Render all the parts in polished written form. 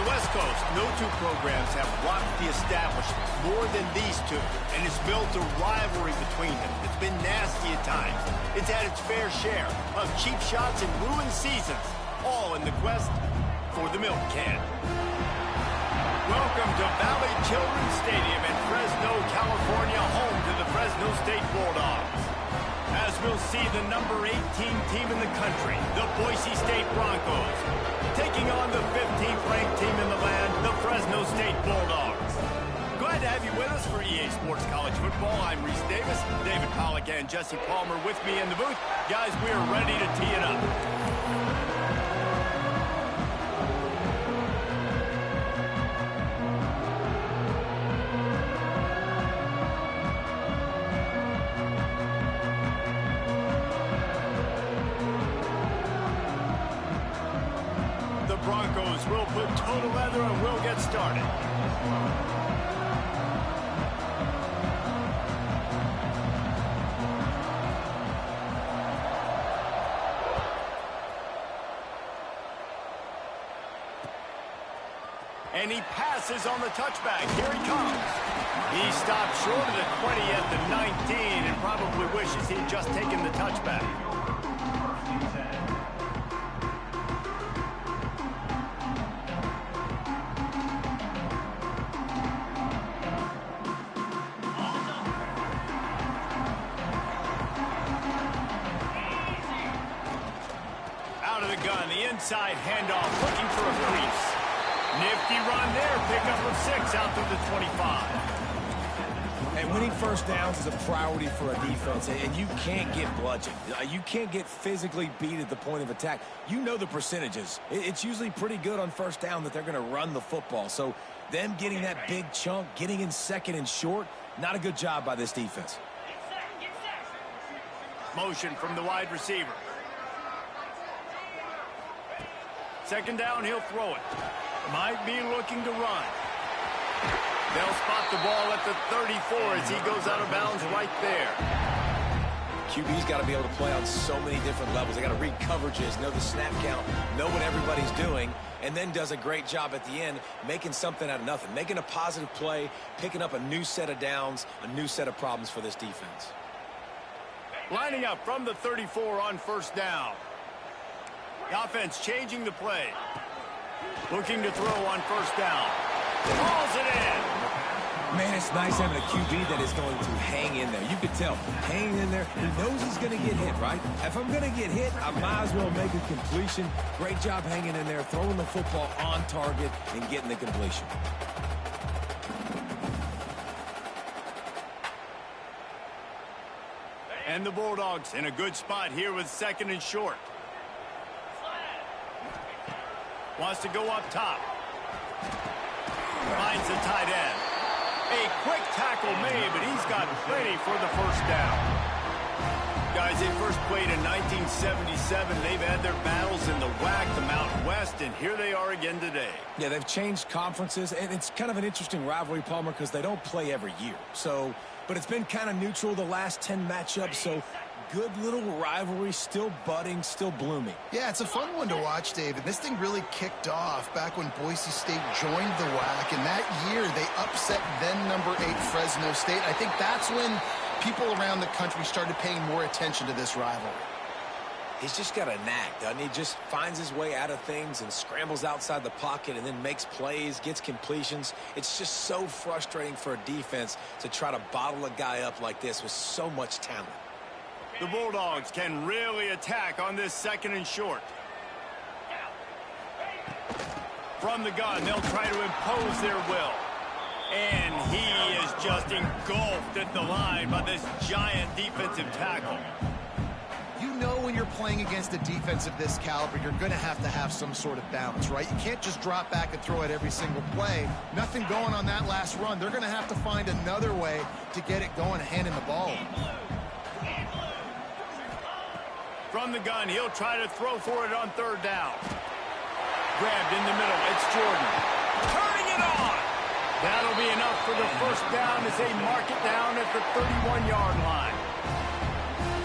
the West Coast, no two programs have rocked the establishment more than these two, and it's built a rivalry between them. It's been nasty at times. It's had its fair share of cheap shots and ruined seasons, all in the quest for the milk can. Welcome to Valley Children's Stadium in Fresno, California, home to the Fresno State Bulldogs. As we'll see the number 18 team in the country, the Boise State Broncos, taking on the 15th ranked team in the land, the Fresno State Bulldogs. Glad to have you with us for EA Sports College Football. I'm Reese Davis, David Pollack and Jesse Palmer with me in the booth. Guys, we are ready to tee it up. Broncos will put total leather and we'll get started. And he passes on the touchback. Here he comes. He stopped short of the 20 at the 19 and probably wishes he'd just taken the touchback. Gun, the inside handoff, looking for a crease. Nifty run there, pickup of 6 out through the 25. And winning first downs is a priority for a defense, and you can't get bludgeoned. You can't get physically beat at the point of attack. You know the percentages. It's usually pretty good on first down that they're going to run the football. So them getting that big chunk, getting in second and short, not a good job by this defense. Motion from the wide receiver. Second down, he'll throw it. Might be looking to run. They'll spot the ball at the 34 as he goes out of bounds right there. QB's got to be able to play on so many different levels. They got to read coverages, know the snap count, know what everybody's doing, and then does a great job at the end making something out of nothing, making a positive play, picking up a new set of downs, a new set of problems for this defense. Lining up from the 34 on first down. The offense changing the play. Looking to throw on first down. Hauls it in. Man, it's nice having a QB that is going to hang in there. You could tell, hanging in there. He knows he's going to get hit, right? If I'm going to get hit, I might as well make a completion. Great job hanging in there, throwing the football on target and getting the completion. And the Bulldogs in a good spot here with second and short. Wants to go up top. Finds the tight end. A quick tackle made, but he's got plenty for the first down. Guys, they first played in 1977. They've had their battles in the WAC, the Mountain West, and here they are again today. Yeah, they've changed conferences, and it's kind of an interesting rivalry, Palmer, because they don't play every year. But it's been kind of neutral the last 10 matchups, so good little rivalry, still budding, still blooming. Yeah, it's a fun one to watch, David. This thing really kicked off back when Boise State joined the WAC, and that year they upset then number 8 Fresno State. I think that's when people around the country started paying more attention to this rivalry. He's just got a knack, doesn't he? Just finds his way out of things and scrambles outside the pocket and then makes plays, gets completions. It's just so frustrating for a defense to try to bottle a guy up like this with so much talent. The Bulldogs can really attack on this second and short. From the gun, they'll try to impose their will. And he is just engulfed at the line by this giant defensive tackle. You know when you're playing against a defense of this caliber, you're going to have some sort of balance, right? You can't just drop back and throw it every single play. Nothing going on that last run. They're going to have to find another way to get it going, handing the ball. From the gun, he'll try to throw for it on third down. Grabbed in the middle, it's Jordan. Turning it on! That'll be enough for the first down as they mark it down at the 31-yard line.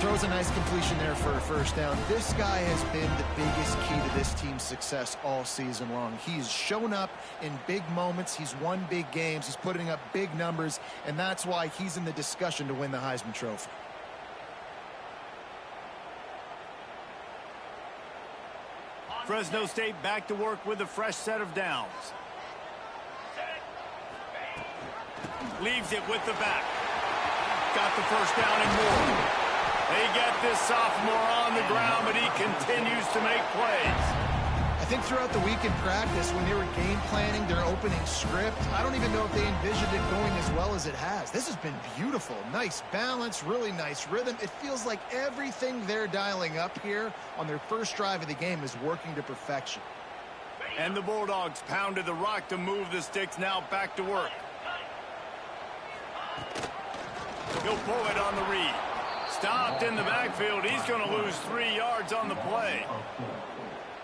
Throws a nice completion there for a first down. This guy has been the biggest key to this team's success all season long. He's shown up in big moments. He's won big games. He's putting up big numbers, and that's why he's in the discussion to win the Heisman Trophy. Fresno State back to work with a fresh set of downs. Leaves it with the back. Got the first down and more. They get this sophomore on the ground, but he continues to make plays. I think throughout the week in practice, when they were game planning their opening script, I don't even know if they envisioned it going as well as it has. This has been beautiful. Nice balance, really nice rhythm. It feels like everything they're dialing up here on their first drive of the game is working to perfection. And the Bulldogs pounded the rock to move the sticks, now back to work. He'll pull it on the read. Stopped in the backfield. He's going to lose 3 yards on the play.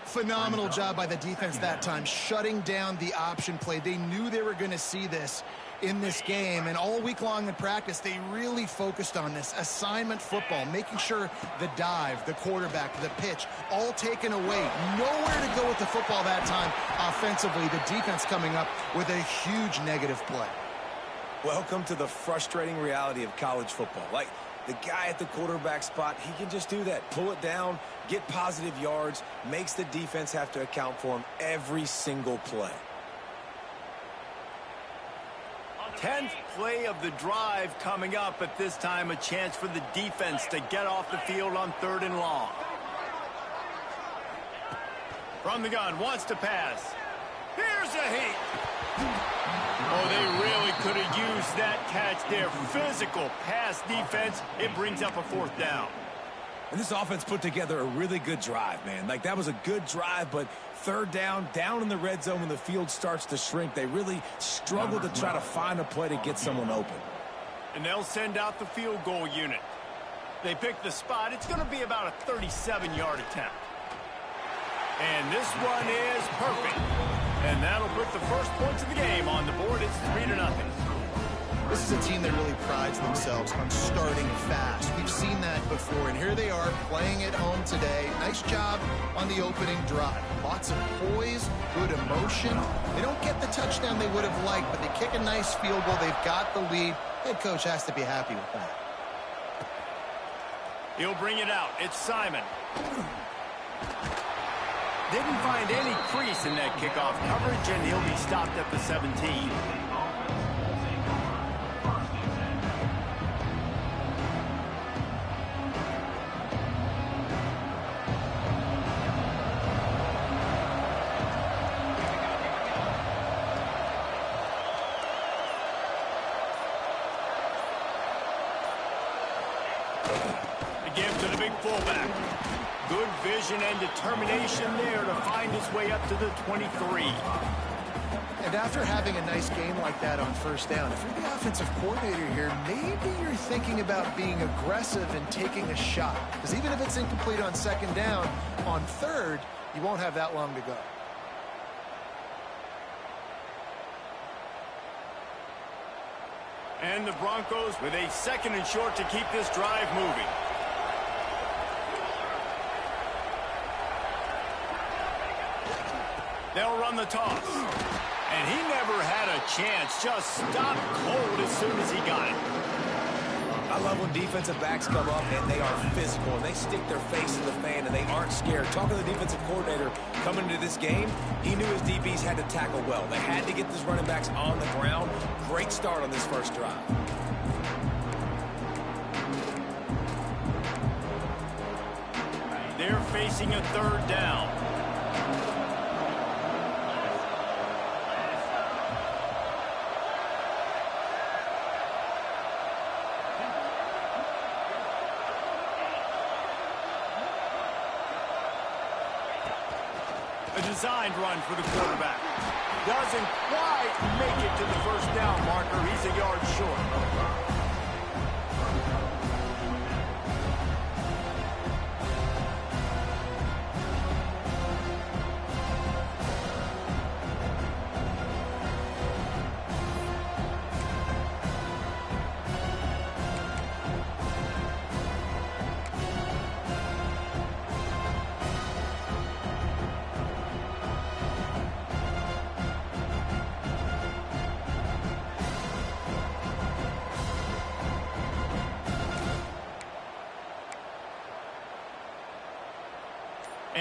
Phenomenal job by the defense that time, shutting down the option play. They knew they were going to see this in this game, and all week long in practice, they really focused on this assignment football, making sure the dive, the quarterback, the pitch, all taken away. Nowhere to go with the football that time offensively. The defense coming up with a huge negative play. Welcome to the frustrating reality of college football. Like, the guy at the quarterback spot, he can just do that. Pull it down, get positive yards, makes the defense have to account for him every single play. 10th play of the drive coming up, at this time a chance for the defense to get off the field on 3rd and long. From the gun, wants to pass. Here's a hit. Oh, they really could have used that catch there. Physical pass defense. It brings up a 4th down. And this offense put together a really good drive, man. Like, that was a good drive, but 3rd down in the red zone when the field starts to shrink, they really struggle to try to find a play to get someone open. And they'll send out the field goal unit. They pick the spot. It's going to be about a 37-yard attempt. And this one is perfect. And that'll put the first points of the game on the board. It's 3-0. This is a team that really prides themselves on starting fast. We've seen that before, and here they are playing at home today. Nice job on the opening drive. Lots of poise, good emotion. They don't get the touchdown they would have liked, but they kick a nice field goal. They've got the lead. Head coach has to be happy with that. He'll bring it out. It's Simon. Didn't find any crease in that kickoff coverage, and he'll be stopped at the 17. The give to the big fullback. Good vision and determination there to find his way up to the 23. And after having a nice game like that on 1st down, if you're the offensive coordinator here, maybe you're thinking about being aggressive and taking a shot. Because even if it's incomplete on 2nd down, on 3rd, you won't have that long to go. And the Broncos with a 2nd and short to keep this drive moving. They'll run the toss. And he never had a chance. Just stopped cold as soon as he got it. I love when defensive backs come up and they are physical and they stick their face in the fan and they aren't scared. Talking to the defensive coordinator coming into this game, he knew his DBs had to tackle well. They had to get these running backs on the ground. Great start on this first drive. They're facing a 3rd down. A designed run for the quarterback. Doesn't quite make it to the 1st down marker. He's a yard short.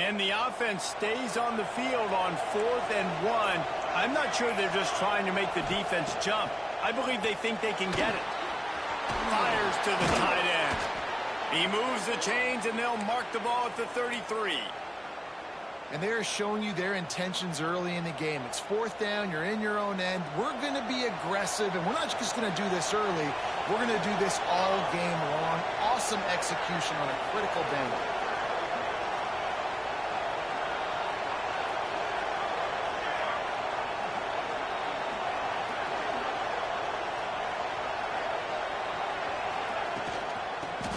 And the offense stays on the field on 4th and 1. I'm not sure they're just trying to make the defense jump. I believe they think they can get it. Fires to the tight end. He moves the chains, and they'll mark the ball at the 33. And they're showing you their intentions early in the game. It's 4th down. You're in your own end. We're going to be aggressive, and we're not just going to do this early. We're going to do this all game long. Awesome execution on a critical down.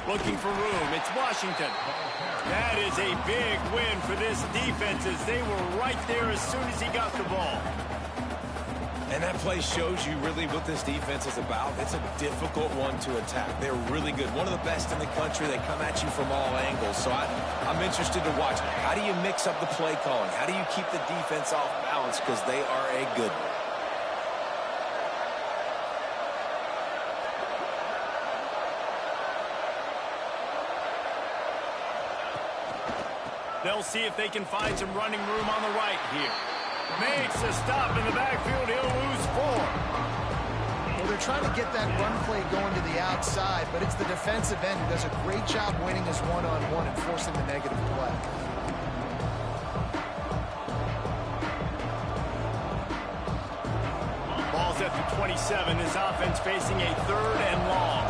Looking for room. It's Washington. That is a big win for this defense as they were right there as soon as he got the ball. And that play shows you really what this defense is about. It's a difficult one to attack. They're really good. One of the best in the country. They come at you from all angles. So I'm interested to watch. How do you mix up the play calling? How do you keep the defense off balance? Because they are a good one. They'll see if they can find some running room on the right here. Makes a stop in the backfield. He'll lose 4. Well, they're trying to get that run play going to the outside, but it's the defensive end who does a great job winning his one-on-one and forcing the negative play. Ball's at the 27. This offense facing a 3rd and long.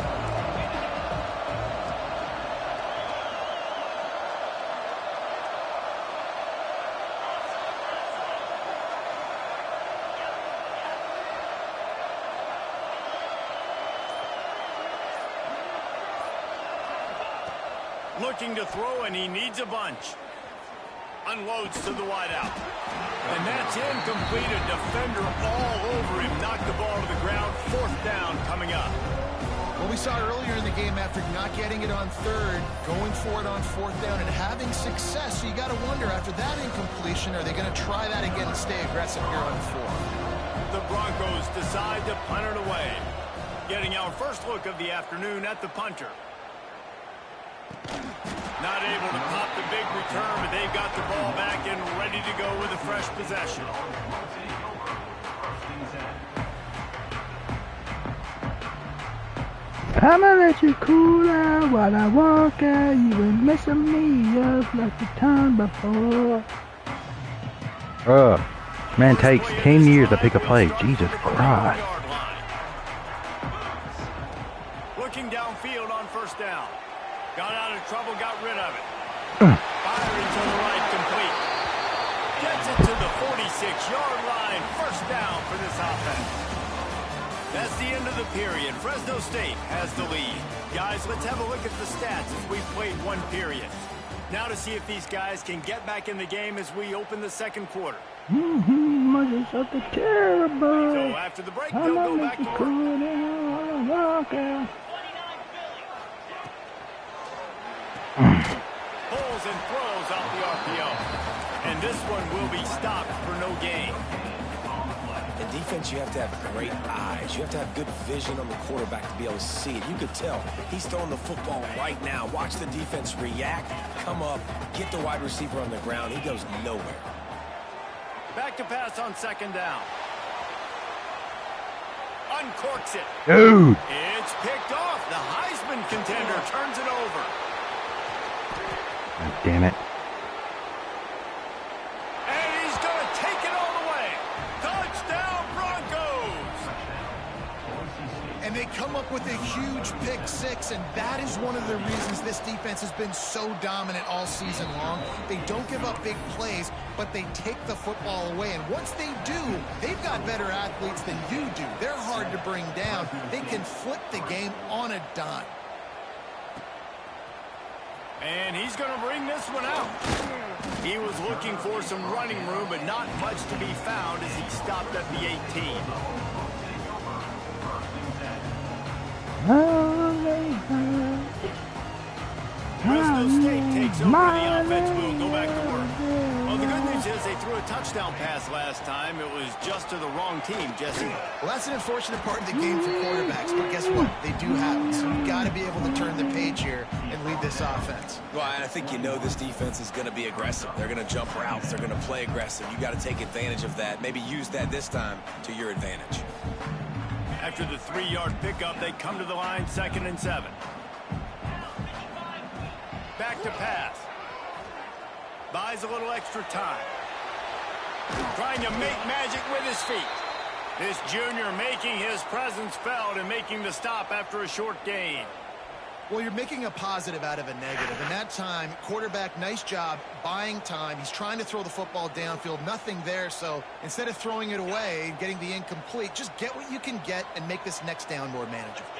Looking to throw, and he needs a bunch. Unloads to the wideout. And that's incomplete. A defender all over him. Knocked the ball to the ground. 4th down coming up. Well, we saw earlier in the game after not getting it on 3rd, going for it on 4th down and having success. So you got to wonder, after that incompletion, are they going to try that again and stay aggressive here on 4th? The Broncos decide to punt it away. Getting our first look of the afternoon at the punter. Not able to pop the big return, but they've got the ball back and ready to go with a fresh possession. I'ma let you cool out while I walk out. You ain't messing me up like the time before. Man, takes 10 years to pick a play. Jesus Christ. Looking downfield on 1st down. Got out of trouble, got rid of it. Firing to the right, complete. Gets it to the 46-yard line. 1st down for this offense. That's the end of the period. Fresno State has the lead. Guys, let's have a look at the stats as we've played 1 period. Now to see if these guys can get back in the game as we open the 2nd quarter. Something terrible. So after the break, they'll go back to work. Pulls and throws off the RPO. And this one will be stopped for no gain. In defense, you have to have great eyes. You have to have good vision on the quarterback to be able to see it. You could tell he's throwing the football right now. Watch the defense react, come up, get the wide receiver on the ground. He goes nowhere. Back to pass on 2nd down. Uncorks it. Dude. It's picked off. The Heisman contender turns it over. God damn it. And he's going to take it all the way. Touchdown, Broncos. And they come up with a huge pick 6, and that is one of the reasons this defense has been so dominant all season long. They don't give up big plays, but they take the football away. And once they do, they've got better athletes than you do. They're hard to bring down. They can flip the game on a dime. And he's going to bring this one out. He was looking for some running room, but not much to be found as he stopped at the 18. Fresno State takes over. The offense will go back to work. Well, the good news is they threw a touchdown pass last time. It was just to the wrong team, Jesse. Well, that's an unfortunate part of the game for quarterbacks, but guess what? They do have it, so you've got to be able to turn the page here and lead this offense. Well, I think you know this defense is going to be aggressive. They're going to jump routes. They're going to play aggressive. You got to take advantage of that. Maybe use that this time to your advantage. After the 3-yard pickup, they come to the line, 2nd and 7. Back to pass. Buys a little extra time. Trying to make magic with his feet. This junior making his presence felt and making the stop after a short gain. Well, you're making a positive out of a negative. And that time, quarterback, nice job buying time. He's trying to throw the football downfield. Nothing there. So instead of throwing it away and getting the incomplete, just get what you can get and make this next down more manageable.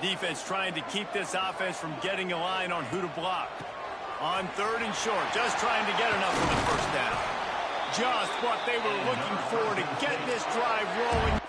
Defense trying to keep this offense from getting a line on who to block. On 3rd and short, just trying to get enough for the first down. Just what they were looking for to get this drive rolling.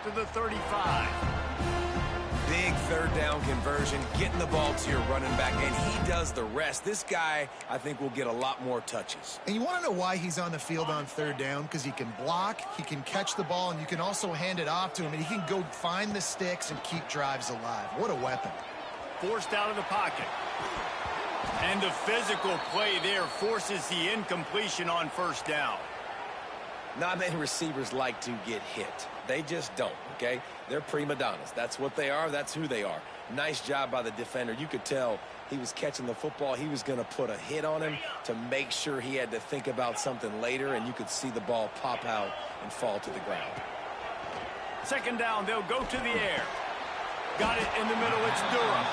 To the 35. Big 3rd down conversion, getting the ball to your running back, and he does the rest. This guy, I think, will get a lot more touches. And you want to know why he's on the field on 3rd down? Because he can block, he can catch the ball, and you can also hand it off to him, and he can go find the sticks and keep drives alive. What a weapon. Forced out of the pocket. And the physical play there forces the incompletion on 1st down. Not many receivers like to get hit. They just don't, okay? They're prima donnas. That's what they are. That's who they are. Nice job by the defender. You could tell he was catching the football. He was going to put a hit on him to make sure he had to think about something later, and you could see the ball pop out and fall to the ground. 2nd down, they'll go to the air. Got it in the middle. It's Durham.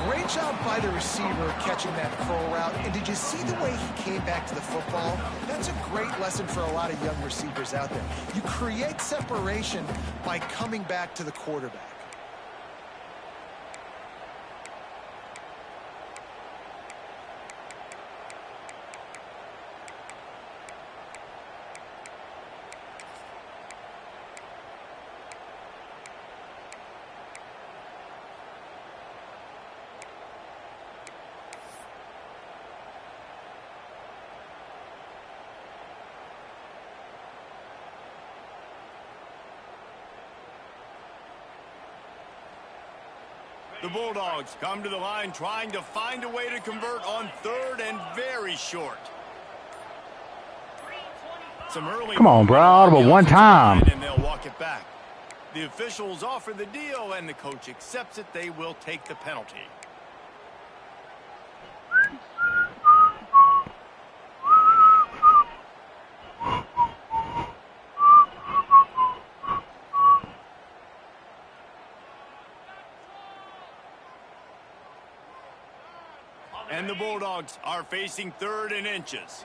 Great job by the receiver catching that curl route. And did you see the way he came back to the football? That's a great lesson for a lot of young receivers out there. You create separation by coming back to the quarterback. The Bulldogs come to the line trying to find a way to convert on 3rd and very short. Some early Come on, bro. Audible one time. And they'll walk it back. The officials offer the deal, and the coach accepts it. They will take the penalty. And the Bulldogs are facing 3rd and inches.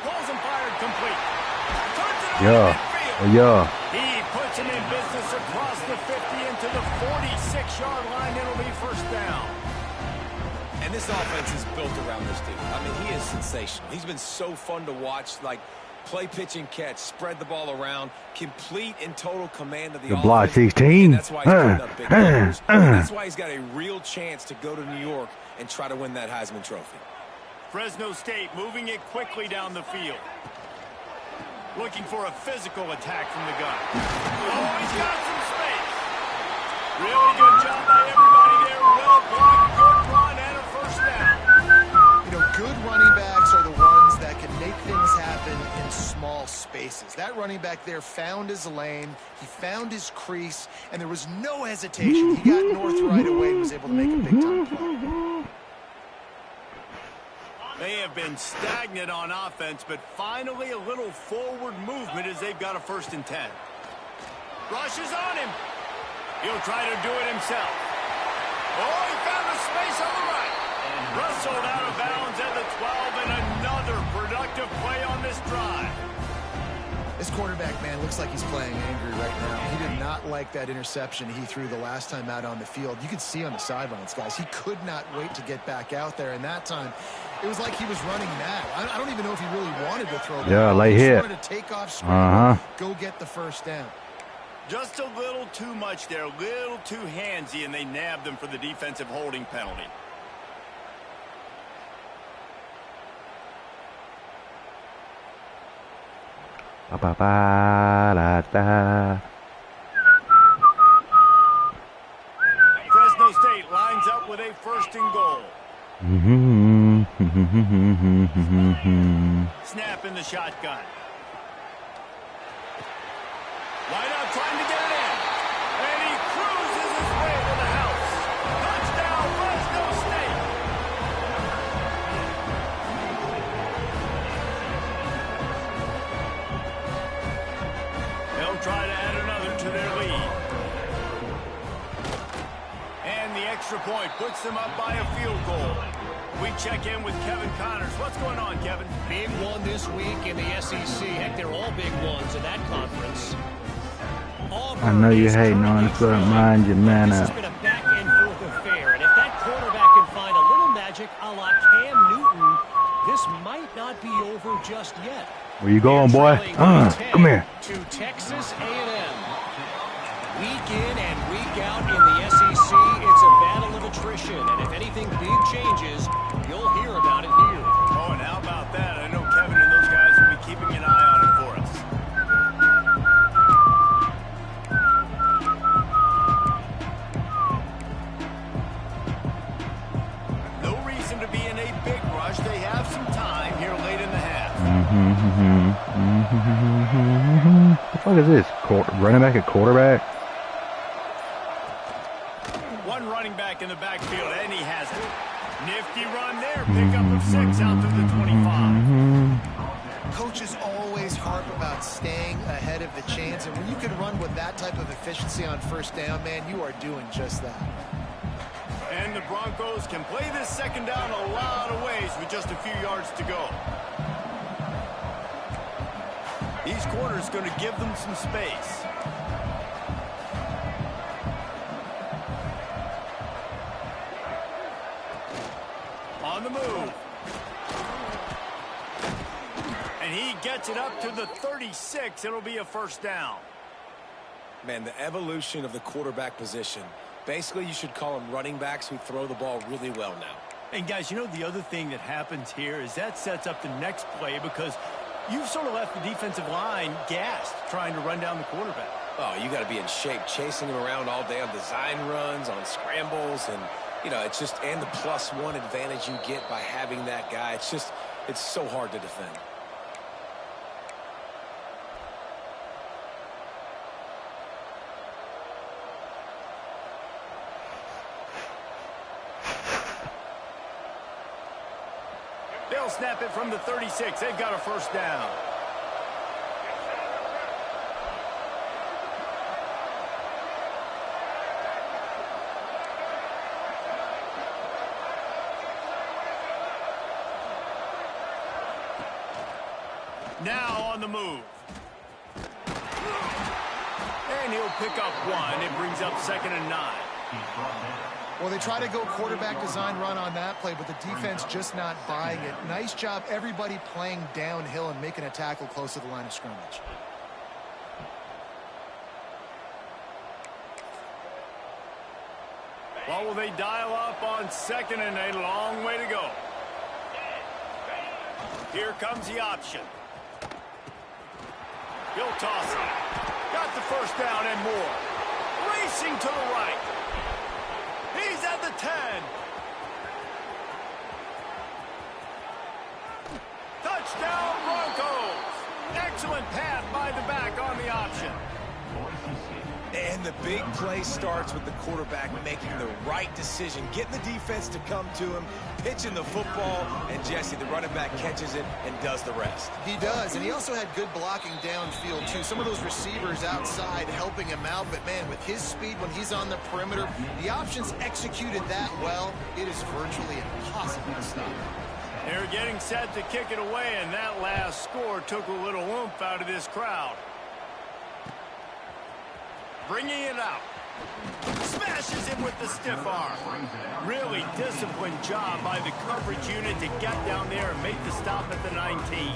Balls and fired complete. Turns it over midfield. Yeah. He puts him in business across the 50 into the 46-yard line. It'll be 1st down. And this offense is built around this dude. I mean, he is sensational. He's been so fun to watch, like play, pitch, and catch, spread the ball around, complete and total command of the offense. Block 16. That's why he's putting up big numbers. That's why he's got a real chance to go to New York and try to win that Heisman Trophy. Fresno State moving it quickly down the field. Looking for a physical attack from the gun. Oh, he's got some space. Really good job by everybody there. Well blocked, good run, and a 1st down. You know, good running backs are the ones that can make things happen in small spaces. That running back there found his lane, he found his crease, and there was no hesitation. He got north right away and was able to make a big-time play. They have been stagnant on offense, but finally a little forward movement as they've got a 1st and 10. Rushes on him. He'll try to do it himself. Oh, he found the space on the right. Wrestled out of bounds at the 12, and another productive play on this drive. This quarterback, man, looks like he's playing angry right now. He did not like that interception he threw the last time out on the field. You could see on the sidelines, guys, he could not wait to get back out there. And that time, it was like he was running mad. I don't even know if he really wanted to throw the ball. late hit. He wanted to take off, go get the first down. Just a little too much there, a little too handsy, and they nabbed him for the defensive holding penalty. Fresno State lines up with a 1st and goal. Snap in the shotgun. Wide out trying to get it in. And he cruises his way to the house. Touchdown, Fresno State. They'll try to add another to their lead. And the extra point puts them up by a field goal. We check in with Kevin Connors. What's going on, Kevin? Big one this week in the SEC. Heck, they're all big ones in that conference. I know you're hating on us, but mind your man This up. has been a back-and-forth affair, and if that quarterback can find a little magic a la Cam Newton, this might not be over just yet. Where you going, boy? Come here. To Texas A&M. Week in and week out in the SEC, it's a battle of attrition, and if anything big changes, you'll hear about it here. Oh, and how about that? I know Kevin and those guys will be keeping an eye on it for us. No reason to be in a big rush. They have some time here late in the half. What the fuck is this? Running back at quarterback? One running back in the backfield, and he has it. Nifty run there. Pickup of 6 out to the 25. Coaches always harp about staying ahead of the chains, and when you can run with that type of efficiency on 1st down, man, you are doing just that. And the Broncos can play this 2nd down a lot of ways with just a few yards to go. These corners going to give them some space. On the move. And he gets it up to the 36. It'll be a 1st down. Man, the evolution of the quarterback position. Basically, you should call them running backs who throw the ball really well now. And guys, you know the other thing that happens here is that sets up the next play because you've sort of left the defensive line gassed trying to run down the quarterback. Oh, you got to be in shape, chasing him around all day on design runs, on scrambles, and, you know, it's just, and the +1 advantage you get by having that guy. It's just, it's so hard to defend. They'll snap it from the 36. They've got a 1st down. Now on the move. And he'll pick up 1. It brings up 2nd and 9. Well, they try to go quarterback design run on that play, but the defense just not buying it. Nice job, everybody playing downhill and making a tackle close to the line of scrimmage. Well, will they dial up on 2nd and a long way to go? Here comes the option. He'll toss it. Got the 1st down and more. Racing to the right. He's at the 10. Touchdown, Broncos. Excellent pass by the back on the option. And And the big play starts with the quarterback making the right decision, getting the defense to come to him, pitching the football, and Jesse, the running back, catches it and does the rest. He does, and he also had good blocking downfield, too. Some of those receivers outside helping him out, but, man, with his speed when he's on the perimeter, the options executed that well, it is virtually impossible to stop. They're getting set to kick it away, and that last score took a little oomph out of this crowd. Bringing it out. Smashes him with the stiff arm. Really disciplined job by the coverage unit to get down there and make the stop at the 19.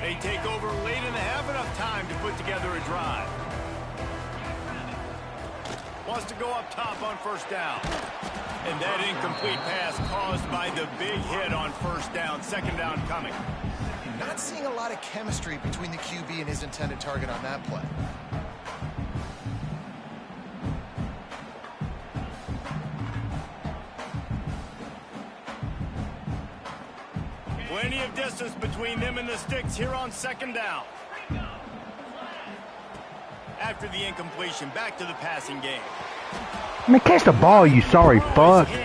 They take over late in the half, enough time to put together a drive. Wants to go up top on first down. And that incomplete pass caused by the big hit on first down. Second down coming. Not seeing a lot of chemistry between the QB and his intended target on that play. Plenty of distance between them and the sticks here on second down. After the incompletion, back to the passing game. Man, catch the ball, you sorry fuck. You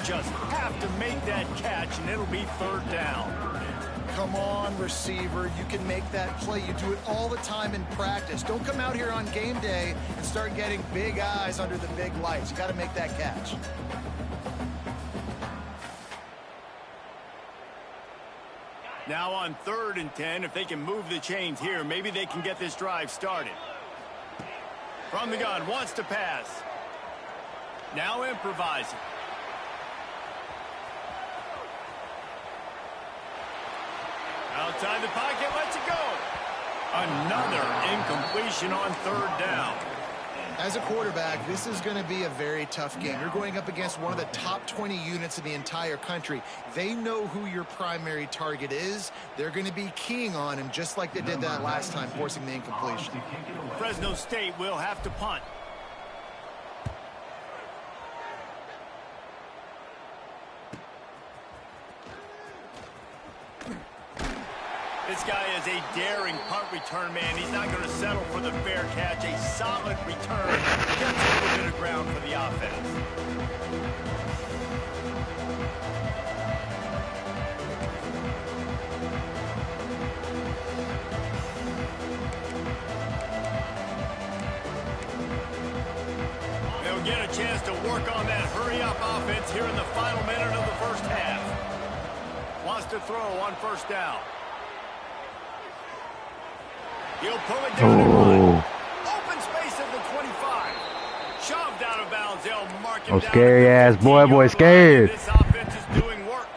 just have to make that catch, and it'll be third down. Come on, receiver. You can make that play. You do it all the time in practice. Don't come out here on game day and start getting big eyes under the big lights. You got to make that catch. Now on 3rd and 10, if they can move the chains here, maybe they can get this drive started. From the gun, wants to pass. Now improvising. Outside the pocket, lets it go. Another incompletion on 3rd down. As a quarterback, this is going to be a very tough game. You're going up against one of the top 20 units in the entire country. They know who your primary target is. They're going to be keying on him just like they did that last time, forcing the incompletion. Fresno State will have to punt. This guy is a daring punt return man. He's not going to settle for the fair catch. A solid return. Gets a little bit of ground for the offense. They'll get a chance to work on that hurry-up offense here in the final minute of the first half. Wants to throw on first down. He'll pull it down and run. Open space at the 25. Shoved out of bounds. They'll mark him down. Scary ass boy, scared. This offense is doing work.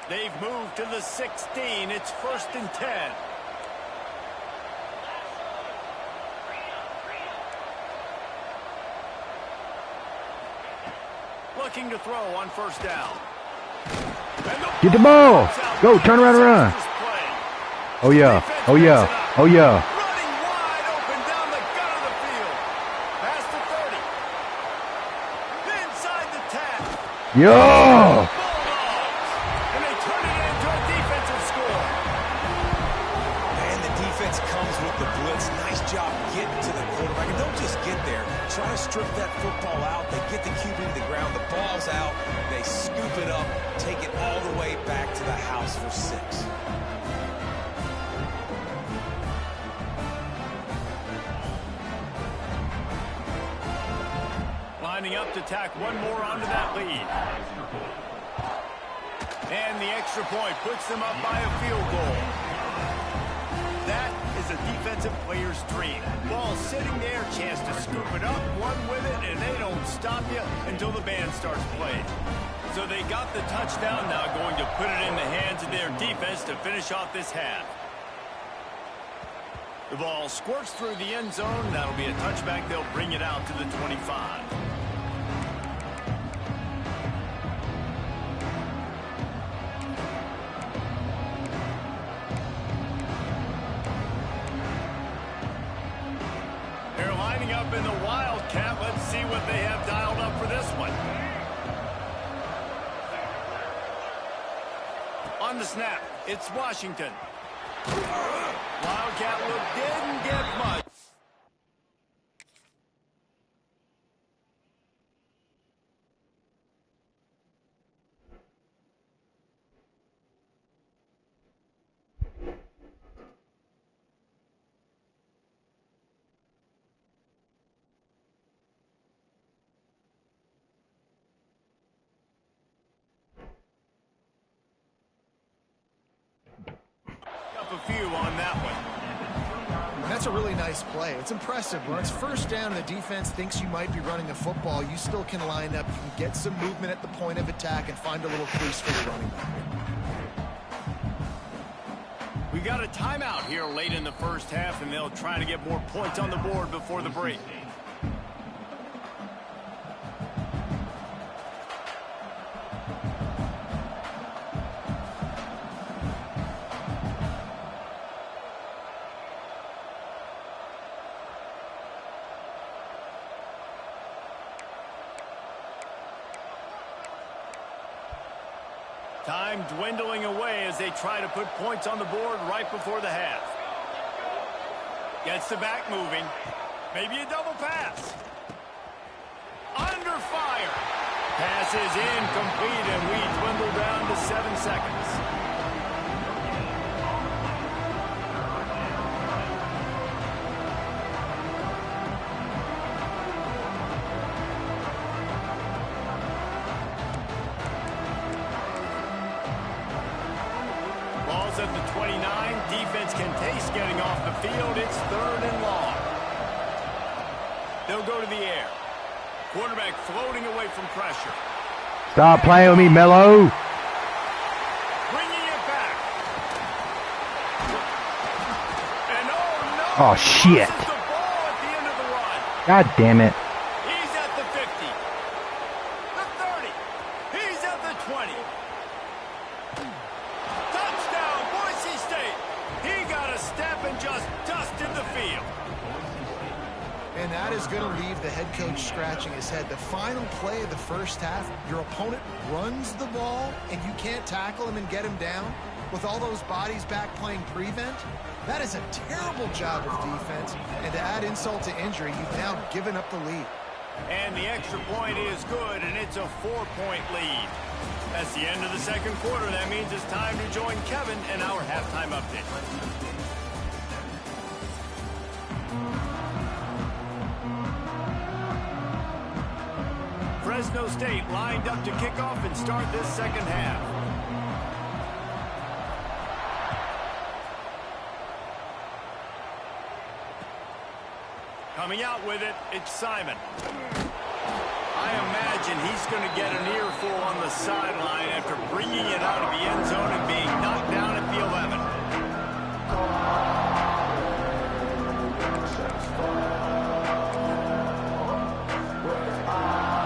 They've moved to the 16. It's 1st and 10. Looking to throw on first down. Get the ball. Go, turn around and run. Oh, yeah. Oh, yeah. Oh, yeah. Running wide open down the gut of the field. Past the 30. Inside the tag. Yeah. And they turn it into a defensive score. And the defense comes with the blitz. Nice job getting to the quarterback. And don't just get there. Try to strip that football out. They get the QB to the ground. The ball's out. They scoop it up, take it all the way back to the house for 6. Lining up to tack one more onto that lead. And the extra point puts them up by a field goal. That is a defensive player's dream. Ball sitting there, chance to scoop it up, one with it, and they don't stop you until the band starts playing. So they got the touchdown, now going to put it in the hands of their defense to finish off this half. The ball squirts through the end zone. That'll be a touchback. They'll bring it out to the 25. They're lining up in the Wildcat. Let's see what they have dialed up for this one. On the snap, it's Washington. Wildcat look didn't get much. A few on that one. That's a really nice play. It's impressive. When it's first down and the defense thinks you might be running a football, you still can line up. You can get some movement at the point of attack and find a little crease for the running back. We got a timeout here late in the first half, and they'll try to get more points on the board before the break. Time dwindling away as they try to put points on the board right before the half. Gets the back moving. Maybe a double pass. Under fire. Pass is incomplete, and we dwindle down to 7 seconds. At the 29, defense can taste getting off the field. It's 3rd and long. They'll go to the air. Quarterback floating away from pressure. Stop playing with me, Mello. Bringing it back. And oh, shit. This is the ball at the end of the run. God damn it. He's at the 50. The 30. He's at the 20. Touchdown, Boise State. He got a step and just dusted the field. And that is going to leave the head coach scratching his head. The final play of the first half, your opponent runs the ball, and you can't tackle him and get him down with all those bodies back playing prevent. That is a terrible job of defense. And to add insult to injury, you've now given up the lead. And the extra point is good, and it's a 4-point lead. That's the end of the second quarter. That means it's time to join Kevin in our halftime update. Fresno State lined up to kick off and start this second half. Coming out with it, it's Simon. I imagine he's going to get an earful on the sideline after bringing it out of the end zone and being knocked down at the 11.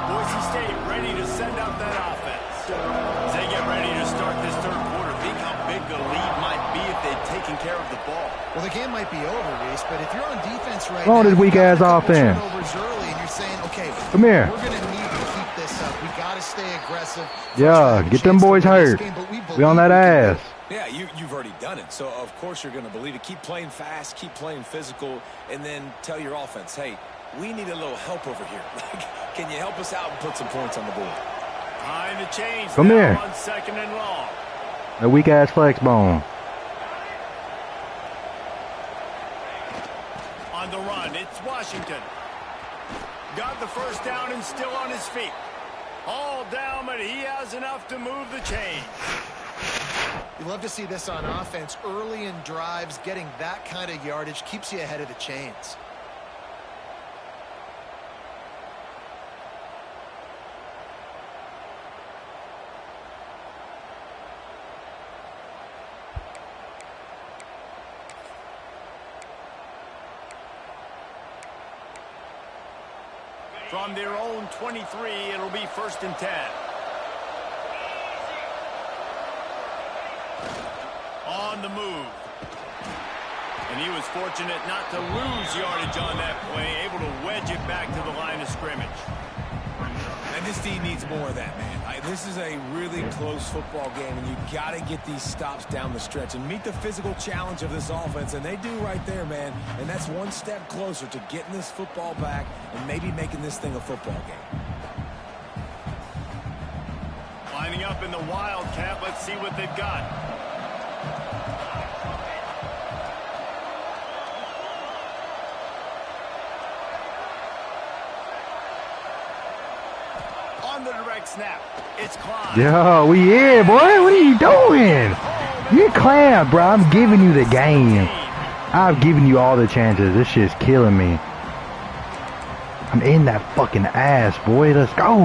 Boise State ready to send out that offense. As they get ready to start this third quarter, think how big the lead might be if they'd taken care of the ball. Well, the game might be over, Reese, but if you're on defense right Oh, now, this weak-ass offense. Turnovers early, and you're saying, okay, Come here. we're going to need to keep this up. We got to stay aggressive. Yeah, get them boys hurt. We on that ass. Yeah, you've already done it, so of course you're going to believe it. Keep playing fast, keep playing physical, and then tell your offense, hey, we need a little help over here. Can you help us out and put some points on the board? Behind the chains. Come here. On 2nd and long. A weak-ass flex bone. On the run, it's Washington. Got the first down and still on his feet. All down, but he has enough to move the chain. You love to see this on offense. Early in drives, getting that kind of yardage keeps you ahead of the chains. From their own 23, it'll be 1st and 10. On the move. And he was fortunate not to lose yardage on that play, able to wedge it back to the line of scrimmage. And this team needs more of that, man. This is a really close football game, and you got to get these stops down the stretch and meet the physical challenge of this offense, and they do right there, man. And that's one step closer to getting this football back and maybe making this thing a football game. Lining up in the Wildcat. Let's see what they've got. On the direct snap, it's Klein. Yo, we here, boy. What are you doing? You're Clam, bro. I'm giving you the game. I've given you all the chances. This shit's killing me. I'm in that fucking ass, boy. Let's go.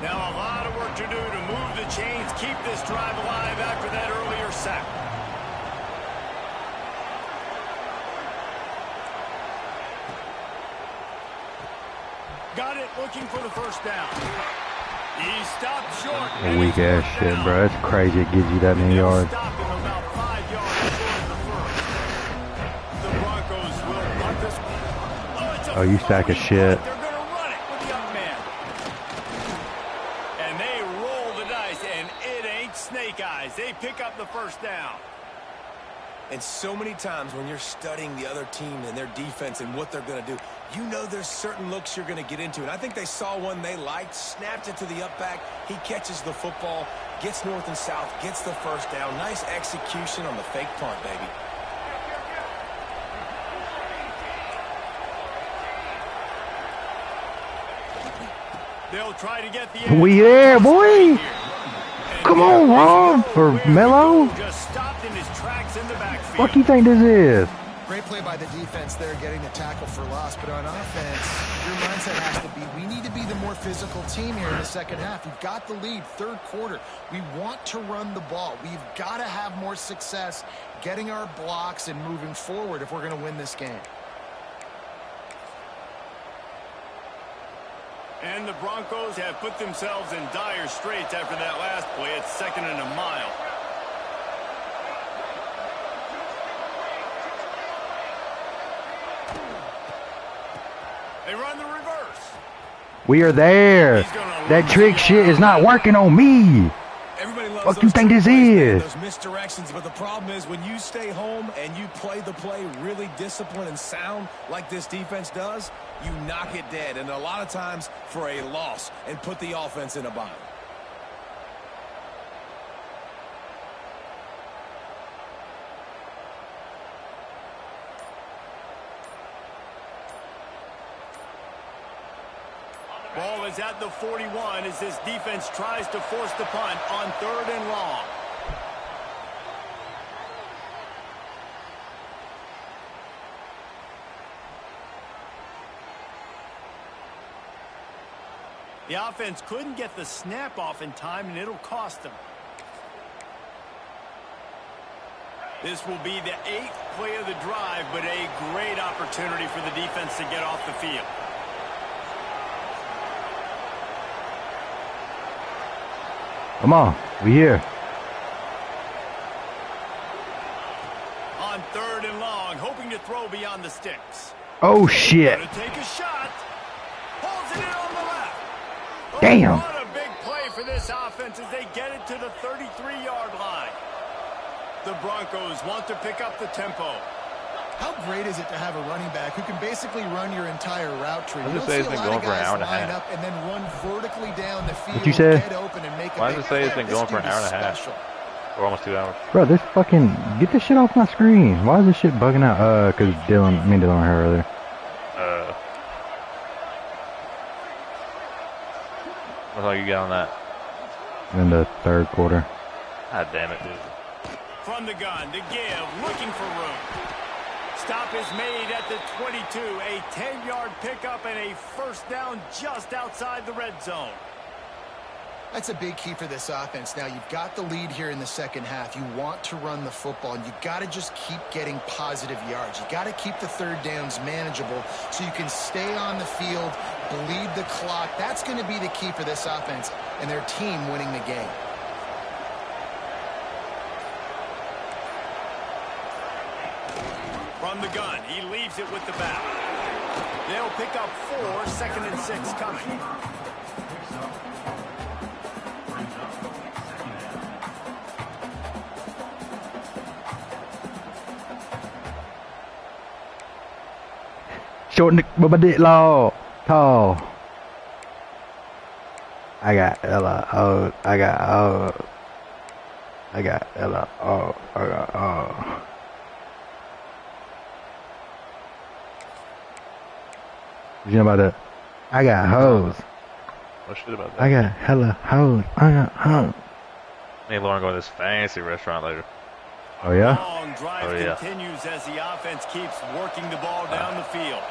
Now a lot of work to do to move the chains, keep this drive alive after that earlier sack. Got it, looking for the first down. He stopped short. Weak ass shit, bro. It's crazy it gives you that many yards. Stopped him about 5 yards short of the first. The Broncos will punt this. Oh, you sack of shit. They're going to run it with the up man. And they roll the dice, and it ain't snake eyes. They pick up the first down. And so many times when you're studying the other team and their defense and what they're going to do, you know there's certain looks you're going to get into. And I think they saw one they liked, snapped it to the up back. He catches the football, gets north and south, gets the first down. Nice execution on the fake punt, baby. They'll try to get the We here, boy. Come on, Ron. For Mello. Just stopped in his tracks in the backfield. What do you think this is? Great play by the defense there, getting the tackle for loss. But on offense, your mindset has to be, we need to be the more physical team here in the second half. You've got the lead, third quarter. We want to run the ball. We've got to have more success getting our blocks and moving forward if we're going to win this game. And the Broncos have put themselves in dire straits after that last play. It's 2nd and a mile. They run the reverse. We are there. That trick shit is not working on me. Everybody loves What do you think this is? those misdirections, but the problem is when you stay home and you play the play really disciplined and sound like this defense does, you knock it dead, and a lot of times for a loss, and put the offense in a bind. Ball is at the 41 as this defense tries to force the punt on 3rd and long. The offense couldn't get the snap off in time, and it'll cost them. This will be the 8th play of the drive, but a great opportunity for the defense to get off the field. Come on, we here. On 3rd and long, hoping to throw beyond the sticks. Oh shit. Gonna take a shot. Pulls it in on the left. Oh, Damn. what a big play for this offense as they get it to the 33-yard line. The Broncos want to pick up the tempo. How great is it to have a running back who can basically run your entire route tree? Why does it say it's been going for an hour and a half? Up and then run vertically down the field. What you said? Get open and make Why does it say it's been going for an hour and a half? Or almost 2 hours. Bro, this fucking... Get this shit off my screen. Why is this shit bugging out? Because Dylan and her earlier. What all you got on that? In the 3rd quarter. God damn it, dude. From the gun, to give, looking for room. Stop is made at the 22. A 10-yard pickup and a first down just outside the red zone. That's a big key for this offense. Now, you've got the lead here in the second half. You want to run the football, and you got to just keep getting positive yards. You got to keep the 3rd downs manageable so you can stay on the field, bleed the clock. That's going to be the key for this offense and their team winning the game. From the gun, retrieves it with the bat. They'll pick up 4, 2nd and 6 coming. Short Nick, but dick low, tall. I got Ella. Oh, I got oh. I got Ella. Oh, I got oh. You know about that? I got hoes. Oh shit about that. I got hella hoes. I got hoes. Me and Lauren go to this fancy restaurant later. Oh yeah? Long drive continues as the offense keeps working the ball down the field.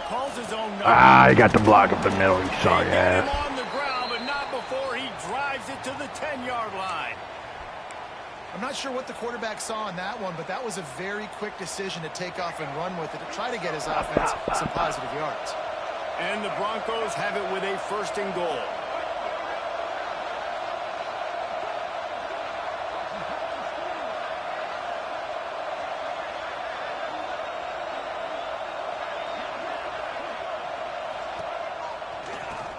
Calls his own number. I got the block up the middle. You sorry Get him ass. on the ground, but not before he drives it to the 10-yard line. I'm not sure what the quarterback saw on that one, but that was a very quick decision to take off and run with it to try to get his offense some positive yards. And the Broncos have it with a 1st and goal.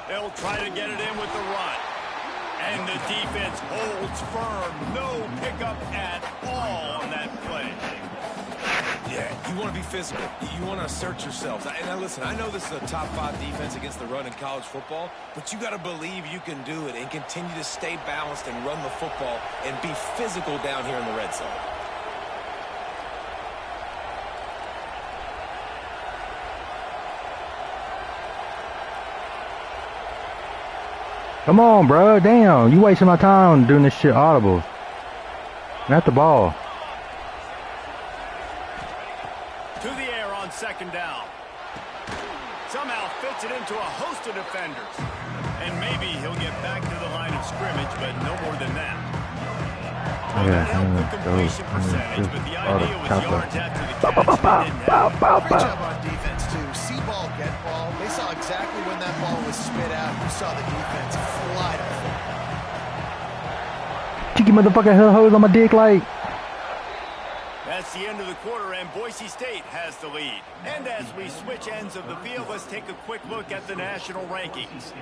They'll try to get it in with the run. And the defense holds firm. No pickup at all on that play. Yeah, you want to be physical. You want to assert yourselves. And now listen, I know this is a top 5 defense against the run in college football, but you got to believe you can do it and continue to stay balanced and run the football and be physical down here in the red zone. Come on, bro. Damn, you wasting my time doing this shit audible. Not the ball. To the air on 2nd down. Somehow fits it into a host of defenders. And maybe he'll get back to the line of scrimmage, but no more than that. Well, that helped the completion percentage, but the idea was yards after the catch. Great job on defense, too. See ball, get ball. They saw exactly when that ball was spit out. You saw the defense fly to the football. Cheeky motherfucker hose on my dick like. That's the end of the quarter, and Boise State has the lead. And as we switch ends of the field, let's take a quick look at the national rankings.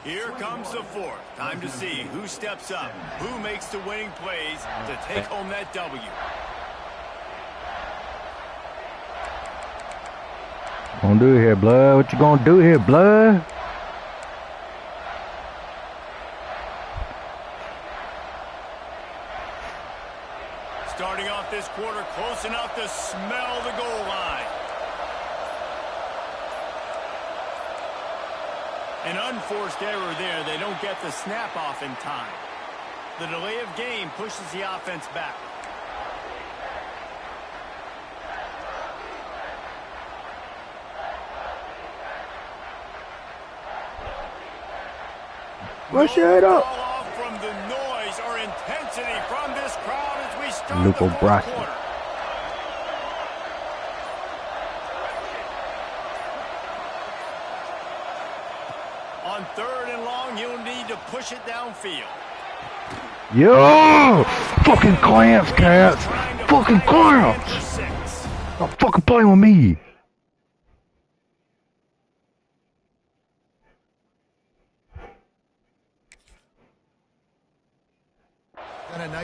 Here comes the 4th. Time to see who steps up, who makes the winning plays to take home that W. What you gonna do here, blood? What you gonna do here, blood? Starting off this quarter close enough to smell the goal line. An unforced error there. They don't get the snap off in time. The delay of game pushes the offense back. Rush it up. Off from the noise or intensity from this crowd as we start Luke the 4th O'Brien. quarter. On 3rd and long, you'll need to push it downfield. Yo! Fucking clamps, cats! Fucking clamps! Stop fucking playing with me!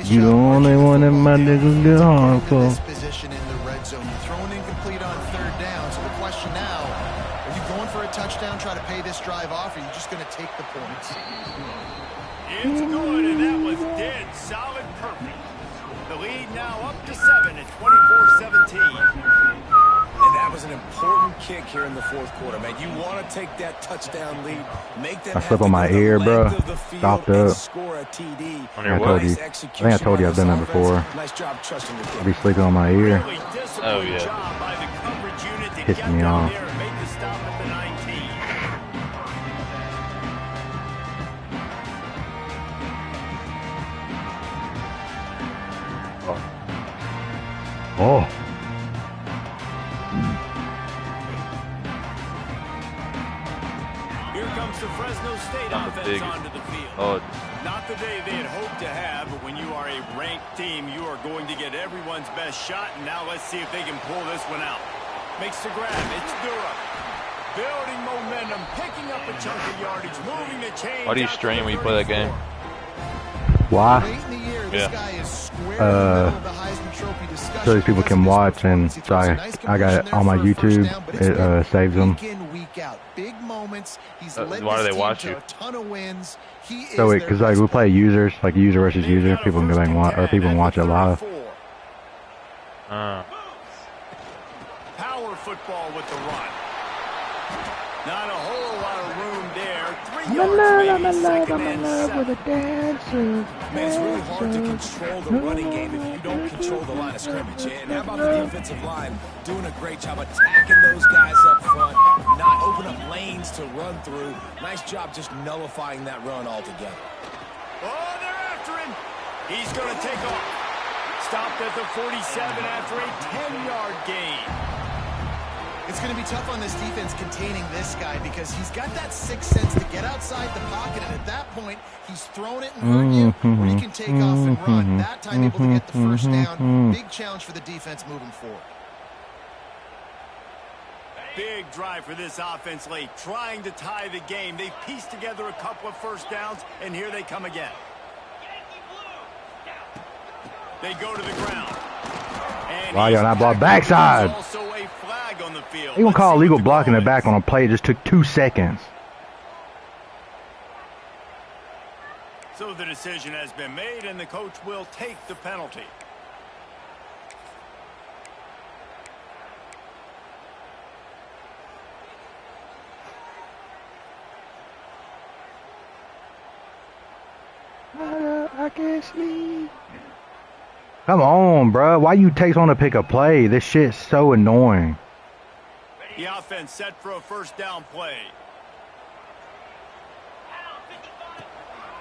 You the only one in my niggas get hard for. This position in the red zone. You're throwing incomplete on 3rd down. So the question now, are you going for a touchdown, try to pay this drive off, or are you just going to take the points? It's good, and that was dead solid perfect. The lead now up to 7 at 24-17. And that was an important kick here in the 4th quarter, man. You want to take that touchdown lead, make them I slip on my ear, bro. Stopped up. Score a TD. On your I told you. I think I told you I've done that before. Nice job trusting the I be sleeping on my ear. Really disciplined job by the coverage unit to Pissed get me down off. there and make the stop at the 19. Oh. Here comes the Fresno State offense onto the field. Oh. Not the day they had hoped to have, but when you are a ranked team, you are going to get everyone's best shot. And now let's see if they can pull this one out. Makes the grab. It's Durham. Building momentum, picking up a chunk of yardage, moving the chains. Why do you stream when you play that game? Why? Yeah. So these people can watch, and so I got it on my YouTube. It saves them. Why do they watch you? So because like we play users, like user versus user, people can go back and watch, or people can watch it live. Power football with the run. Not a whole lot of room there. 3 yards, maybe second and 7. Man, it's really hard to control the running game if you don't control the line of scrimmage. And how about the defensive line doing a great job attacking those guys up front, not open up lanes to run through. Nice job just nullifying that run altogether. Oh, they're after him. He's going to take off. Stopped at the 47 after a 10-yard gain. It's going to be tough on this defense containing this guy because he's got that sixth sense to get outside the pocket, and at that point, he's thrown it and hurt you, or he can take off and run. That time able to get the first down. Big challenge for the defense moving forward. Big drive for this offense late, trying to tie the game. They've pieced together a couple of first downs, and here they come again. They go to the ground. Wow, y'all not blocked backside. They gonna call illegal blocking the back on a play. It just took 2 seconds. So the decision has been made, and the coach will take the penalty. I can't sleep. Come on, bro. Why you take on to pick a play? This shit's so annoying. The offense set for a first down play.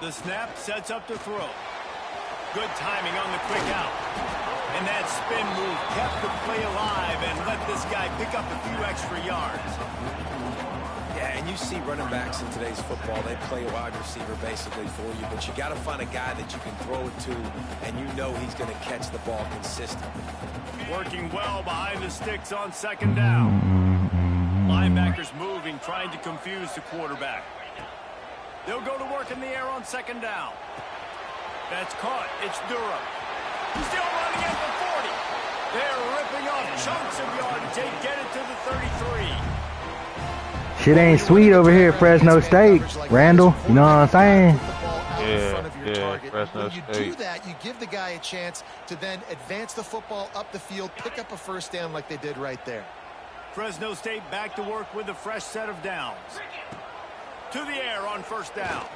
The snap sets up to throw. Good timing on the quick out. And that spin move kept the play alive and let this guy pick up a few extra yards. Yeah, and you see running backs in today's football, they play wide receiver basically for you, but you got to find a guy that you can throw it to, and you know he's going to catch the ball consistently. Working well behind the sticks on second down. Linebackers moving, trying to confuse the quarterback. They'll go to work in the air on second down. That's caught. It's Durham. Still running at the 40. They're ripping off chunks of yardage. They get it to the 33. Shit ain't sweet over here at Fresno State, Randall. You know what I'm saying? Yeah, Fresno State. When you do that, you give the guy a chance to then advance the football up the field, pick up a first down like they did right there. Fresno State back to work with a fresh set of downs. To the air on first down.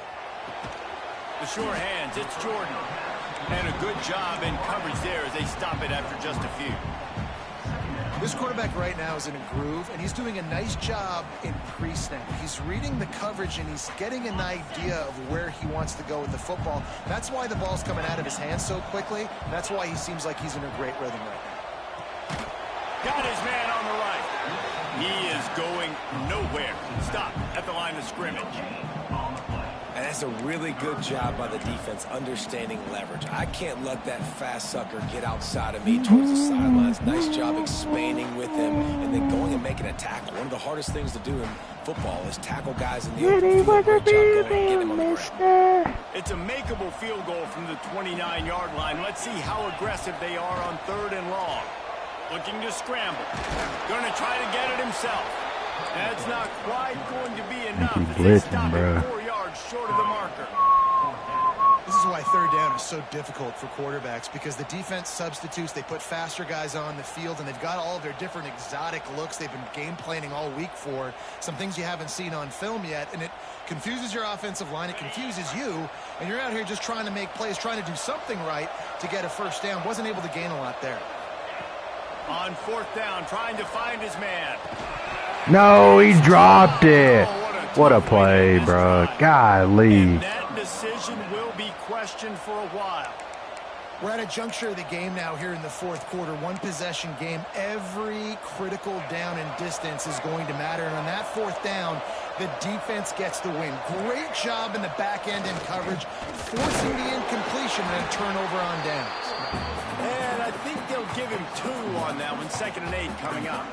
The sure hands, it's Jordan. And a good job in coverage there as they stop it after just a few. This quarterback right now is in a groove, and he's doing a nice job in pre-snap. He's reading the coverage, and he's getting an idea of where he wants to go with the football. That's why the ball's coming out of his hands so quickly. That's why he seems like he's in a great rhythm right now. Got his man on the right. He is going nowhere. Stop at the line of scrimmage. And that's a really good job by the defense understanding leverage. I can't let that fast sucker get outside of me towards the sidelines. Nice job expanding with him and then going and making a tackle. One of the hardest things to do in football is tackle guys in the open field. Great job going and getting them on the ground. It's a makeable field goal from the 29-yard line. Let's see how aggressive they are on third and long. Looking to scramble. Going to try to get it himself. That's not quite going to be enough. He's They stop blitzing, it 4 yards short of the marker. This is why third down is so difficult for quarterbacks, because the defense substitutes. They put faster guys on the field, and they've got all of their different exotic looks they've been game planning all week for. Some things you haven't seen on film yet, and it confuses your offensive line. It confuses you, and you're out here just trying to make plays, trying to do something right to get a first down. Wasn't able to gain a lot there. On fourth down, trying to find his man. No, he dropped it. What a play, bro. Golly. And that decision will be questioned for a while. We're at a juncture of the game now here in the fourth quarter. One possession game. Every critical down and distance is going to matter. And on that fourth down, the defense gets the win. Great job in the back end and coverage, forcing the incompletion and a turnover on downs. And I think they'll give him 2 on that one. 2nd and 8 coming up.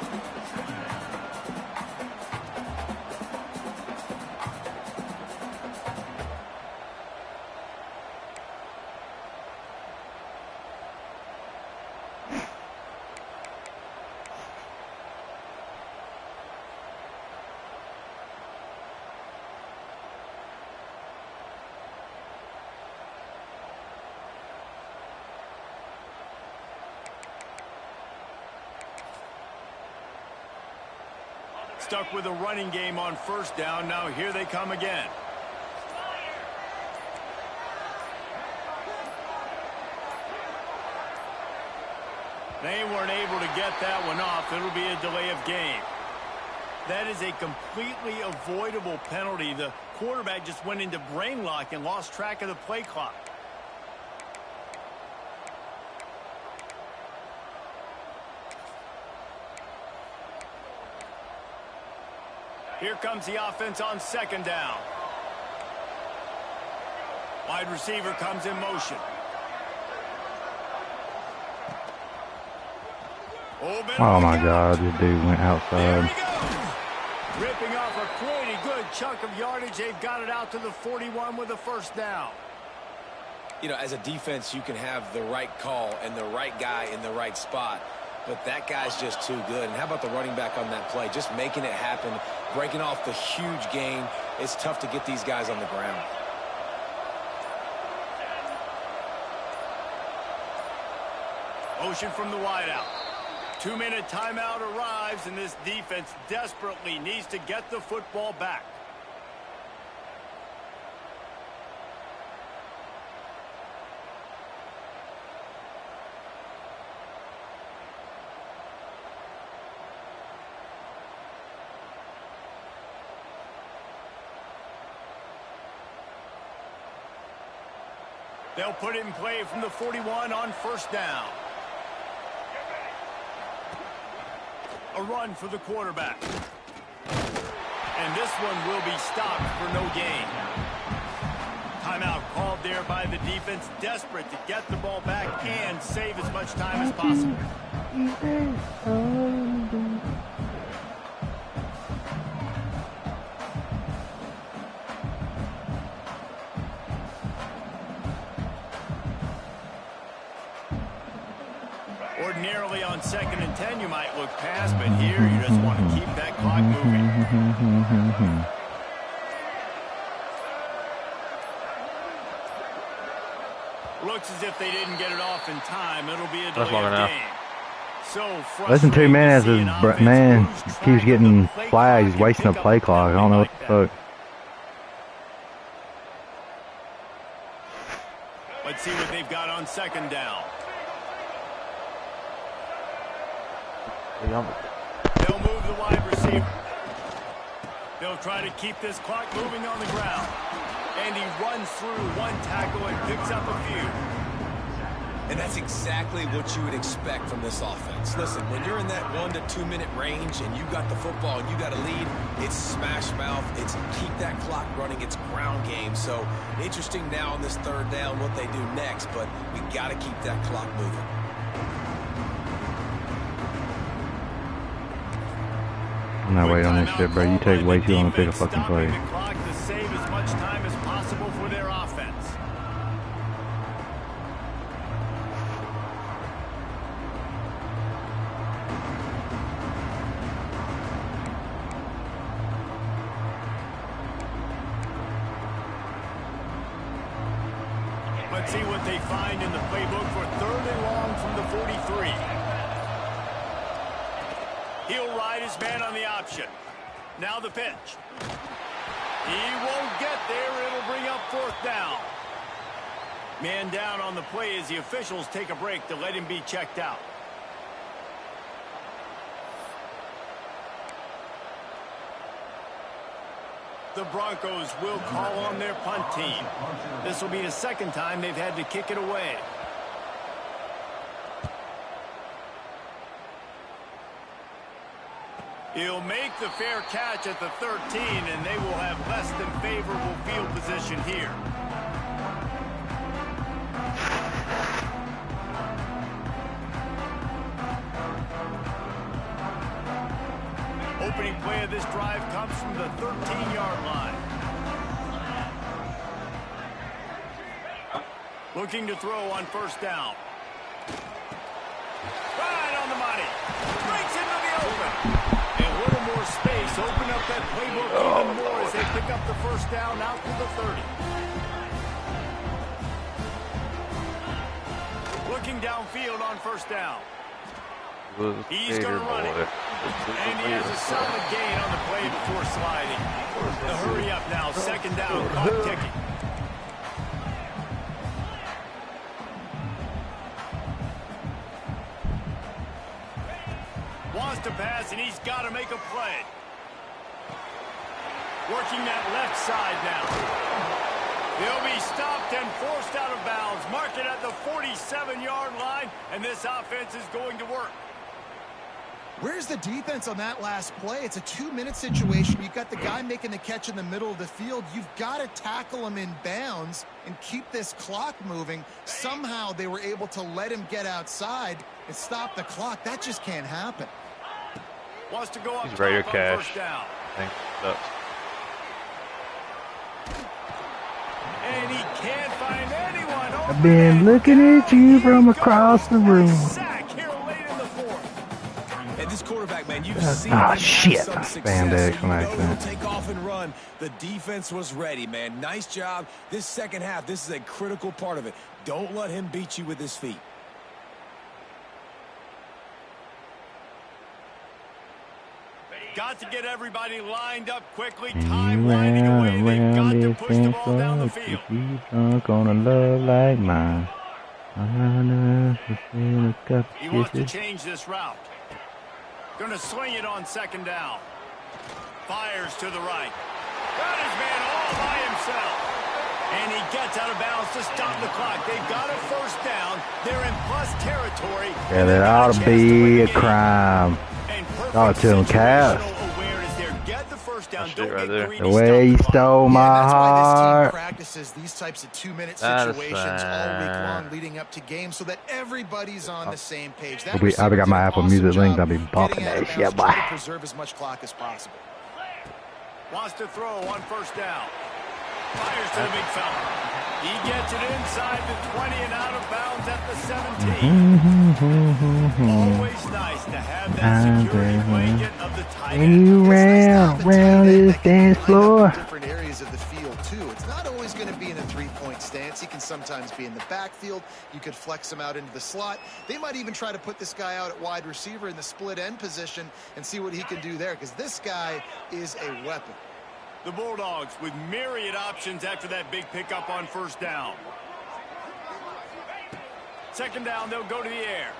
Stuck with a running game on 1st down. Now here they come again. They weren't able to get that one off. It'll be a delay of game. That is a completely avoidable penalty. The quarterback just went into brain lock and lost track of the play clock. Here comes the offense on 2nd down. Wide receiver comes in motion. Oh my God, this dude went outside. Ripping off a pretty good chunk of yardage. They've got it out to the 41 with a 1st down. You know, as a defense, you can have the right call and the right guy in the right spot. But that guy's just too good. And how about the running back on that play? Just making it happen, breaking off the huge gain. It's tough to get these guys on the ground. Motion from the wideout. 2-minute timeout arrives, and this defense desperately needs to get the football back. They'll put it in play from the 41 on 1st down. A run for the quarterback. And this one will be stopped for no gain. Timeout called there by the defense, desperate to get the ball back and save as much time as possible. Ordinarily on 2nd and 10 you might look past, but here you just want to keep that clock moving. Looks as if they didn't get it off in time. It'll be a delay of game. So less than 2 minutes, this man keeps getting flags. He's wasting a play clock. I don't know what the fuck. Let's see what they've got on 2nd down. They'll move the wide receiver. They'll try to keep this clock moving on the ground. And he runs through one tackle and picks up a few. And that's exactly what you would expect from this offense. Listen, when you're in that 1 to 2 minute range and you got the football and you got a lead, it's smash mouth, it's keep that clock running, it's ground game. So interesting now on this 3rd down what they do next, but we got to keep that clock moving. I'm not waiting on this shit, bro. You take way too long to pick a fucking play. The clock to save as much time as possible for their offense. Let's see what they find in the playbook for 3rd and long from the 43. He'll ride his man on the option. Now the pitch. He won't get there. It'll bring up 4th down. Man down on the play as the officials take a break to let him be checked out. The Broncos will call on their punt team. This will be the 2nd time they've had to kick it away. He'll make the fair catch at the 13, and they will have less than favorable field position here. Opening play of this drive comes from the 13-yard line. Looking to throw on first down. Right on the money. Breaks into the open. And a little more space. Open up that playbook even more as they pick up the first down out to the 30. Looking downfield on first down. He's going to run it. And he has a solid gain on the play before sliding. The hurry up now. Second down. Clock ticking. Wants to pass, and he's got to make a play. Working that left side now. He'll be stopped and forced out of bounds. Mark it at the 47-yard line, and this offense is going to work. Where's the defense on that last play? It's a 2-minute situation. You've got the guy making the catch in the middle of the field. You've got to tackle him in bounds and keep this clock moving. Somehow they were able to let him get outside and stop the clock. That just can't happen. Wants to go up He's ready to top on cash. first down. I think that's... And he can't find anyone. I've been looking at you from across the room. Sack here late in the fourth. And this quarterback, man, you've seen Ah, him shit. have some Spandex success, when I so you know said. he'll take off and run. The defense was ready, man. Nice job. This second half, this is a critical part of it. Don't let him beat you with his feet. Got to get everybody lined up quickly. Time winding away. They've got to push the ball down the field. Drunk on a love like mine. He wants to change this route. Going to swing it on second down. Fires to the right. Got his man all by himself. And he gets out of bounds to stop the clock. They've got a first down. They're in plus territory. Yeah, that ought to be a crime. Oh, to him, Cass. Right there. The way he stole my That's why this team heart. practices these types of 2-minute That is situations all week fine. long leading up to games so that everybody's on the same page. That I've got receiver my did an Apple awesome Music links. job I'll be bumping getting out of that shit, bounds, boy. trying to preserve as much clock as possible. Wants to throw on first down. Fires to the big fella. He gets it inside the 20 and out of bounds at the 17. Always nice to have that security blanket of the tight And end. you ran around this dance floor. Different areas of the field too. It's not always going to be in a three-point stance. He can sometimes be in the backfield. You could flex him out into the slot. They might even try to put this guy out at wide receiver in the split end position and see what he can do there, because this guy is a weapon. The Bulldogs with myriad options after that big pickup on first down. Second down, they'll go to the air.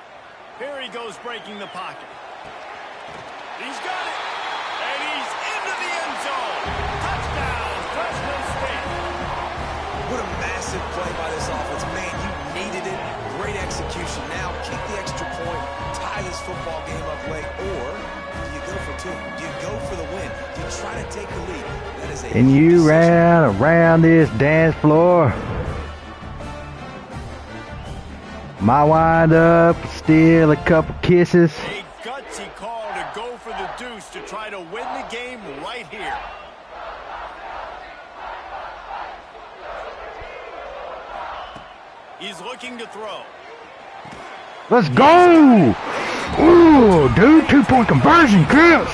Here he goes breaking the pocket. He's got it. And he's into the end zone. Touchdown, Fresno State. What a massive play by this offense. Man, you needed it. Great execution. Now kick the extra point, tie this football game up late, or do you go for two? Do you go for the win? Do you try to take the lead? That is a And you ran around this dance floor. My wind up, still a couple kisses. A gutsy call to go for the deuce to try to win the game right here. He's looking to throw. Let's go! Ooh, dude, 2-point conversion, Chris.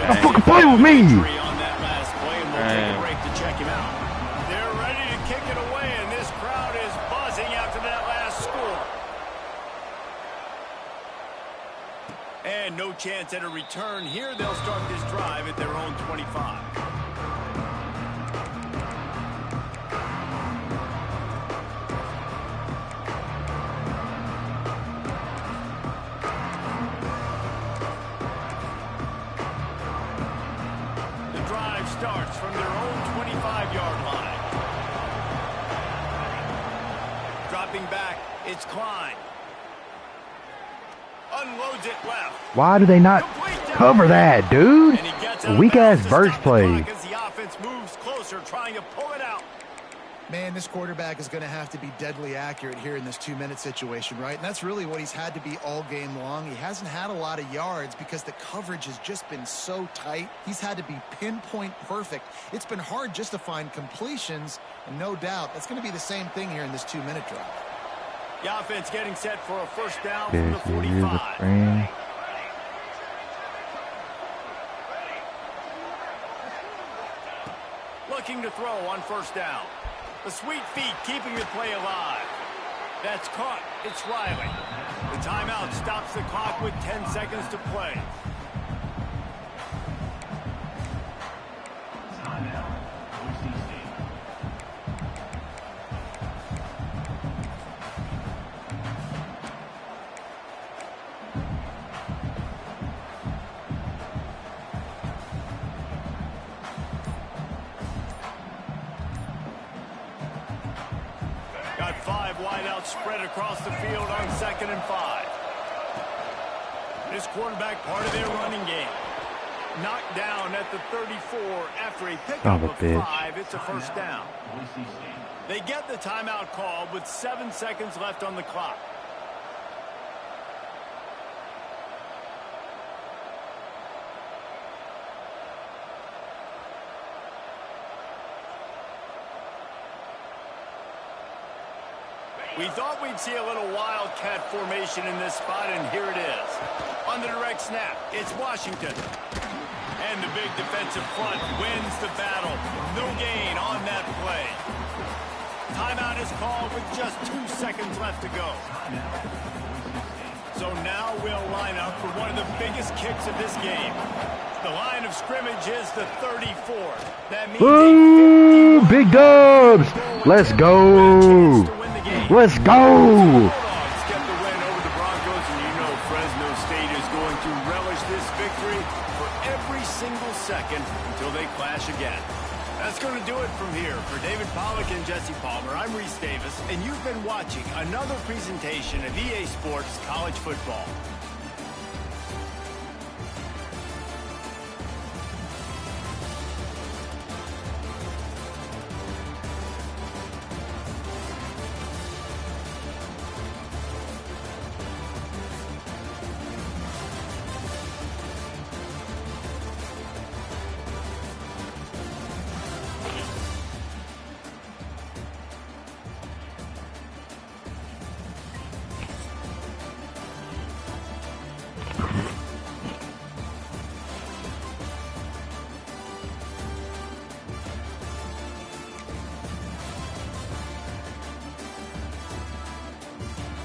Don't fucking play with me. On that last play, and we'll take a break to check him out. They're ready to kick it away, and this crowd is buzzing after that last score. And no chance at a return here. They'll start this drive at their own 25. Starts from their own 25-yard line. Dropping back, it's Klein. Unloads it left. Why do they not cover that, dude? And he gets out Weak of ass bounds to burst stop the play. clock as the offense moves closer, trying to pull it out. Man, this quarterback is going to have to be deadly accurate here in this 2-minute situation, right? And that's really what he's had to be all game long. He hasn't had a lot of yards because the coverage has just been so tight. He's had to be pinpoint perfect. It's been hard just to find completions, and no doubt that's going to be the same thing here in this 2-minute drive. The offense getting set for a first down from the 45. Looking to throw on first down. The sweet feet keeping the play alive. That's caught. It's Riley. The timeout stops the clock with 10 seconds to play. Got 5 wideouts spread across the field on 2nd and 5. This quarterback part of their running game. Knocked down at the 34 after a pickup of 5. It's a first down. They get the timeout called with 7 seconds left on the clock. We thought we'd see a little wildcat formation in this spot, and here it is. On the direct snap, it's Washington. And the big defensive front wins the battle. No gain on that play. Timeout is called with just 2 seconds left to go. So now we'll line up for one of the biggest kicks of this game. The line of scrimmage is the 34. That means Woo! Big dubs! Let's go! Let's go! Bulldogs get the win over the Broncos, and you know Fresno State is going to relish this victory for every single second until they clash again. That's going to do it from here. For David Pollack and Jesse Palmer, I'm Reese Davis, and you've been watching another presentation of EA Sports College Football.